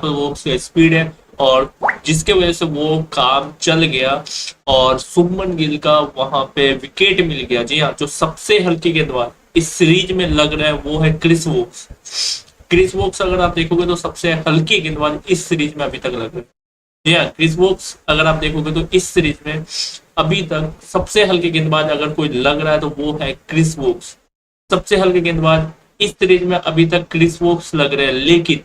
पास वो स्पीड है और जिसके वजह से वो काम चल गया और शुभमन गिल का वहां पे विकेट मिल गया। जी हाँ, जो सबसे हल्की गेंदबाज इस सीरीज में लग रहा है वो है क्रिस वोक्स। क्रिस वोक्स अगर आप देखोगे तो सबसे हल्की गेंदबाज इस सीरीज में अभी तक लग रहा है। जी हाँ, क्रिस वोक्स अगर आप देखोगे तो इस सीरीज में अभी तक सबसे हल्के गेंदबाज अगर कोई लग रहा है तो वो है क्रिस वोक्स। सबसे हल्के गेंदबाज इस सीरीज में अभी तक क्रिस वोक्स लग रहे हैं, लेकिन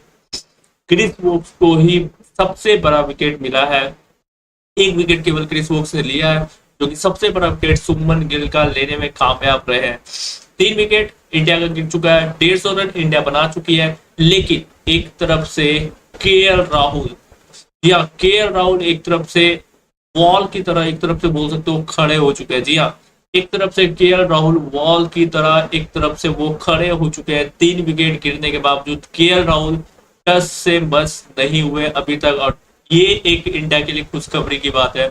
क्रिस वोक्स को ही सबसे बड़ा विकेट मिला है। एक विकेट केवल क्रिस वोक्स ने लिया है, जो कि सबसे बड़ा विकेट शुभमन गिल का लेने में कामयाब रहे हैं। 3 विकेट इंडिया का गिर चुका है, 150 रन इंडिया बना चुकी है, लेकिन एक तरफ से के राहुल, या के राहुल एक तरफ से वॉल की तरह, एक तरफ से बोल सकते हो खड़े हो चुके हैं। जी हाँ, एक तरफ से के राहुल वॉल की तरह एक तरफ से वो खड़े हो चुके हैं। 3 विकेट गिरने के बावजूद के राहुल टच से बस नहीं हुए अभी तक। और ये एक इंडिया के लिए खुशखबरी की बात है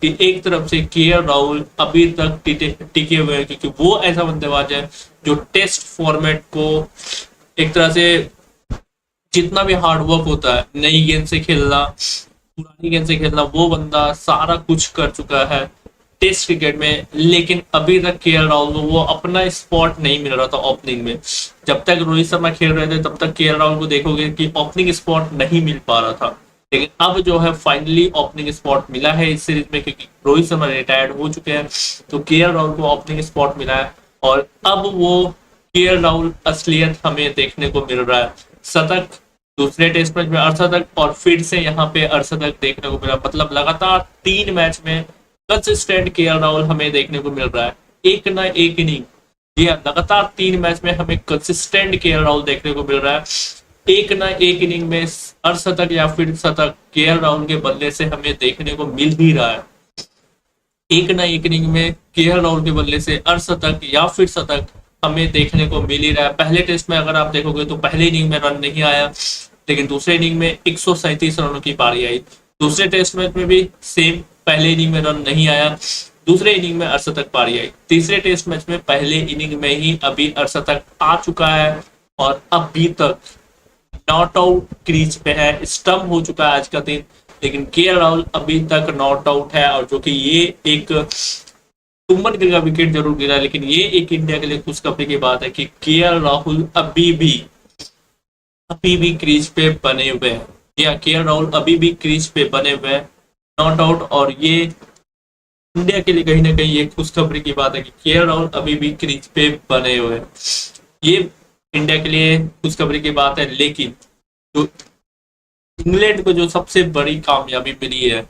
कि एक तरफ से के राहुल अभी तक टिके हुए हैं, क्योंकि वो ऐसा बल्लेबाज है जो टेस्ट फॉर्मेट को एक तरह से जितना भी हार्डवर्क होता है, नई गेंद से खेलना, पुरानी गेंद से खेलना, वो बंदा सारा कुछ कर चुका है टेस्ट क्रिकेट में। लेकिन अभी तक के राहुल को वो अपना स्पॉट नहीं मिल रहा था ओपनिंग में। जब तक रोहित शर्मा खेल रहे थे तब तक के राहुल को देखोगे कि ओपनिंग स्पॉट नहीं मिल पा रहा था, लेकिन अब जो है फाइनली ओपनिंग स्पॉट मिला है इस सीरीज में, क्योंकि रोहित शर्मा रिटायर्ड हो चुके हैं तो के राहुल को ओपनिंग स्पॉट मिला है। और अब वो के राहुल असलियत हमें देखने को मिल रहा है। शतक दूसरे टेस्ट मैच में अर्धशतक और फिर से यहाँ पे अर्धशतक देखने को मिला, मतलब लगातार 3 मैच में कंसिस्टेंट के राहुल हमें देखने को मिल रहा है। एक ना एक इनिंग, जी हाँ, लगातार 3 मैच में हमें कंसिस्टेंट के राहुल देखने को मिल रहा है। एक ना एक इनिंग में अर्धशतक या फिर शतक के राहुल के बल्ले से हमें देखने को मिल ही रहा है। एक ना एक इनिंग में के राहुल के बल्ले से अर्धशतक या फिर शतक हमें देखने को मिल ही रहा है। पहले टेस्ट में अगर आप देखोगे तो पहले इनिंग में रन नहीं आया, लेकिन दूसरे इनिंग में 137 रनों की पारी आई। दूसरे टेस्ट मैच में भी सेम, पहले इनिंग में रन नहीं आया, दूसरे इनिंग में अर्धशतक पारी आई। तीसरे टेस्ट मैच में पहले इनिंग में ही अभी अर्धशतक आ चुका है और अभी तक नॉट आउट क्रीज पे है, स्टम्प हो चुका है आज का दिन, लेकिन के राहुल अभी तक नॉट आउट है। और जो कि ये एक शुभमन गिल का विकेट जरूर गिरा, लेकिन ये एक इंडिया के लिए खुशखबरी की बात है कि के राहुल अभी भी क्रीज पे बने हुए हैं, या के राहुल अभी भी क्रीज पे बने हुए हैं, नॉट आउट। और ये इंडिया के लिए कहीं ना कहीं ये खुशखबरी की बात है कि के राहुल अभी भी क्रीज पे बने हुए हैं। ये इंडिया के लिए खुशखबरी की बात है। लेकिन जो इंग्लैंड को जो सबसे बड़ी कामयाबी मिली है,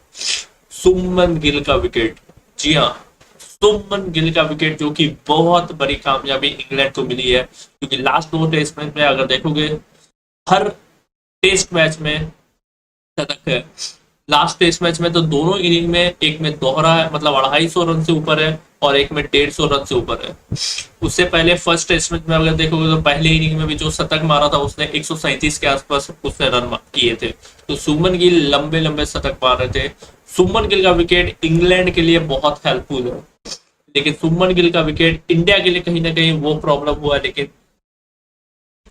शुभमन गिल का विकेट। जी हाँ, शुभमन गिल का विकेट, जो कि बहुत बड़ी कामयाबी इंग्लैंड को मिली है, क्योंकि लास्ट 2 टेस्ट मैच में अगर देखोगे हर टेस्ट मैच में शतक है। लास्ट टेस्ट मैच में तो दोनों इनिंग में, एक में दोहरा है, मतलब 250 रन से ऊपर है, और एक में 150 रन से ऊपर है। उससे पहले फर्स्ट टेस्ट मैच में अगर देखोगे तो पहले इनिंग में भी जो शतक मारा था उसने 137 के आसपास उसने रन किए थे। तो शुभमन गिल लंबे लंबे शतक मार रहे थे। शुभमन गिल का विकेट इंग्लैंड के लिए बहुत हेल्पफुल है, लेकिन शुभमन गिल का विकेट इंडिया के लिए कहीं ना कहीं वो प्रॉब्लम हुआ है। लेकिन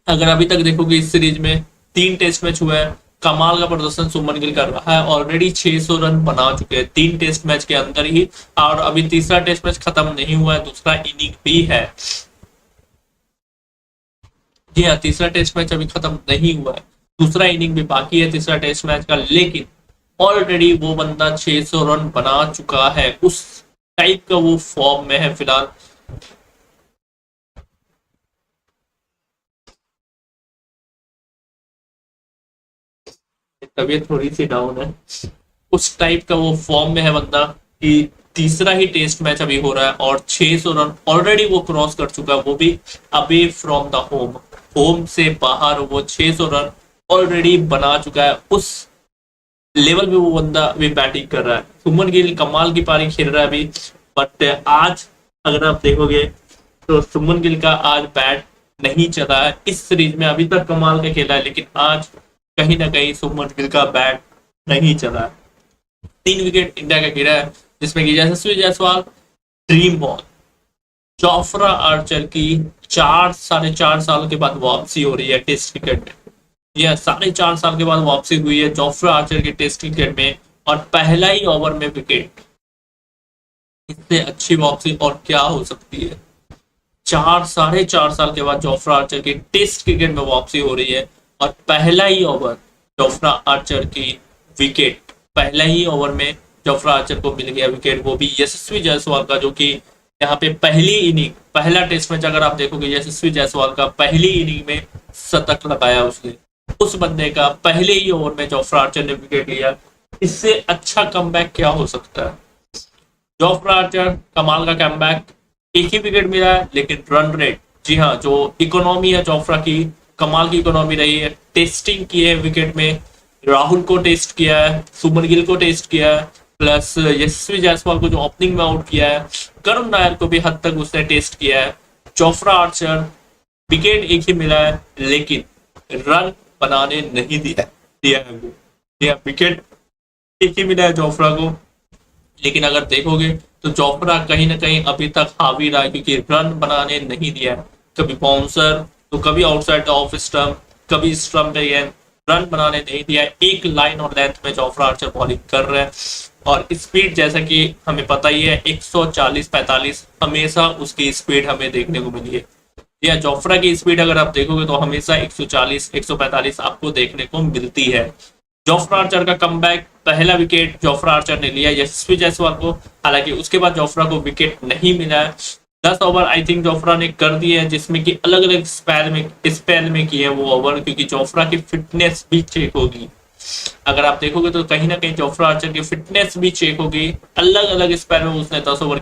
अगर अभी तक देखोगे इस सीरीज में 3 टेस्ट मैच हुए हैं, कमाल का प्रदर्शन शुभमन गिल कर रहा है। ऑलरेडी 600 रन बना चुके हैं 3 टेस्ट मैच के अंदर ही, और अभी तीसरा टेस्ट मैच खत्म नहीं हुआ है, दूसरा इनिंग भी है। जी हाँ, तीसरा टेस्ट मैच अभी खत्म नहीं हुआ है, दूसरा इनिंग भी बाकी है तीसरा टेस्ट मैच का, लेकिन ऑलरेडी वो बंदा 600 रन बना चुका है। उस टाइप का वो फॉर्म में है फिलहाल। तबीयत थोड़ी सी डाउन है। उस टाइप का वो फॉर्म में है बंदा कि तीसरा ही टेस्ट मैच अभी हो रहा है और 600 रन ऑलरेडी वो क्रॉस कर चुका है, वो भी अवे फ्रॉम द होम से बाहर वो 600 रन ऑलरेडी बना चुका है। उस लेवल पे वो बंदा अभी बैटिंग कर रहा है। शुभमन गिल कमाल की पारी खेल रहा है अभी, बट आज अगर आप देखोगे तो शुभमन गिल का आज बैट नहीं चला है। इस सीरीज में अभी तक कमाल का खेला है, लेकिन आज कहीं ना कहीं शुभमन गिल का बैट नहीं चला है। 3 विकेट इंडिया का गिरा है, जिसमें कि Yashasvi Jaiswal dream ball, Jofra Archer की 4 साढ़े 4 साल के बाद वापसी हो रही है टेस्ट क्रिकेट में। यह 4.5 साल के बाद वापसी हुई है जोफ्रा आर्चर के टेस्ट क्रिकेट में, और पहला ही ओवर में विकेट। इससे अच्छी वापसी और क्या हो सकती है। 4.5 साल के बाद जोफ्रा आर्चर की टेस्ट क्रिकेट में वापसी हो रही है, और पहला ही ओवर जोफ्रा आर्चर की विकेट। पहला ही ओवर में जोफ्रा आर्चर को मिल गया विकेट, वो भी यशस्वी जायसवाल का, जो कि यहाँ पे पहली इनिंग, पहला टेस्ट मैच अगर आप देखोगे यशस्वी जायसवाल का पहली इनिंग में शतक लगाया उसने। उस बंदे का पहले ही ओवर में जोफ्रा आर्चर ने विकेट लिया। इससे अच्छा कमबैक क्या हो सकता है। जोफ्रा आर्चर कमाल का कमबैक, एक ही विकेट मिला है लेकिन रन रेट, जी हाँ, जो इकोनॉमी है जोफ्रा की, कमाल की इकोनॉमी रही है। टेस्टिंग की है विकेट में, राहुल को टेस्ट किया है, सुमन गिल को टेस्ट किया है, प्लस यशस्वी जायसवाल को जो ओपनिंग में आउट किया है, करुण नायर को भी हद तक उसने टेस्ट किया है। जोफ्रा आर्चर विकेट एक ही मिला है लेकिन रन बनाने नहीं दिया है वो। विकेट एक ही मिला है जोफ्रा को, लेकिन अगर देखोगे तो जोफ्रा कहीं ना कहीं अभी तक हावी रहा है, क्योंकि रन बनाने नहीं दिया है। कभी बाउंसर तो कभी आउटसाइड ऑफ स्टंप, कभी स्टंप पे गेंद, रन बनाने नहीं दिया है। एक लाइन और लेंथ में जोफ्रा आर्चर बॉलिंग कर रहे हैं, और स्पीड जैसा कि हमें पता ही है 140-45 हमेशा उसकी स्पीड हमें देखने को मिली है। या जोफ्रा की स्पीड अगर आप देखोगे तो हमेशा 140-145 आपको देखने को मिलती है। जोफ्रा आर्चर का कमबैक, पहला विकेट जोफ्रा आर्चर ने लिया यशस्वी जायसवाल को, हालांकि उसके बाद जोफ्रा को विकेट नहीं मिला है। 10 ओवर आई थिंक जोफ्रा ने कर दिए हैं, जिसमें कि अलग अलग स्पेल में किए वो ओवर, क्योंकि जोफ्रा की फिटनेस भी चेक होगी। अगर आप देखोगे तो कहीं ना कहीं जोफ्रा आर्चर की फिटनेस भी चेक होगी। अलग अलग स्पेल में उसने 10 ओवर की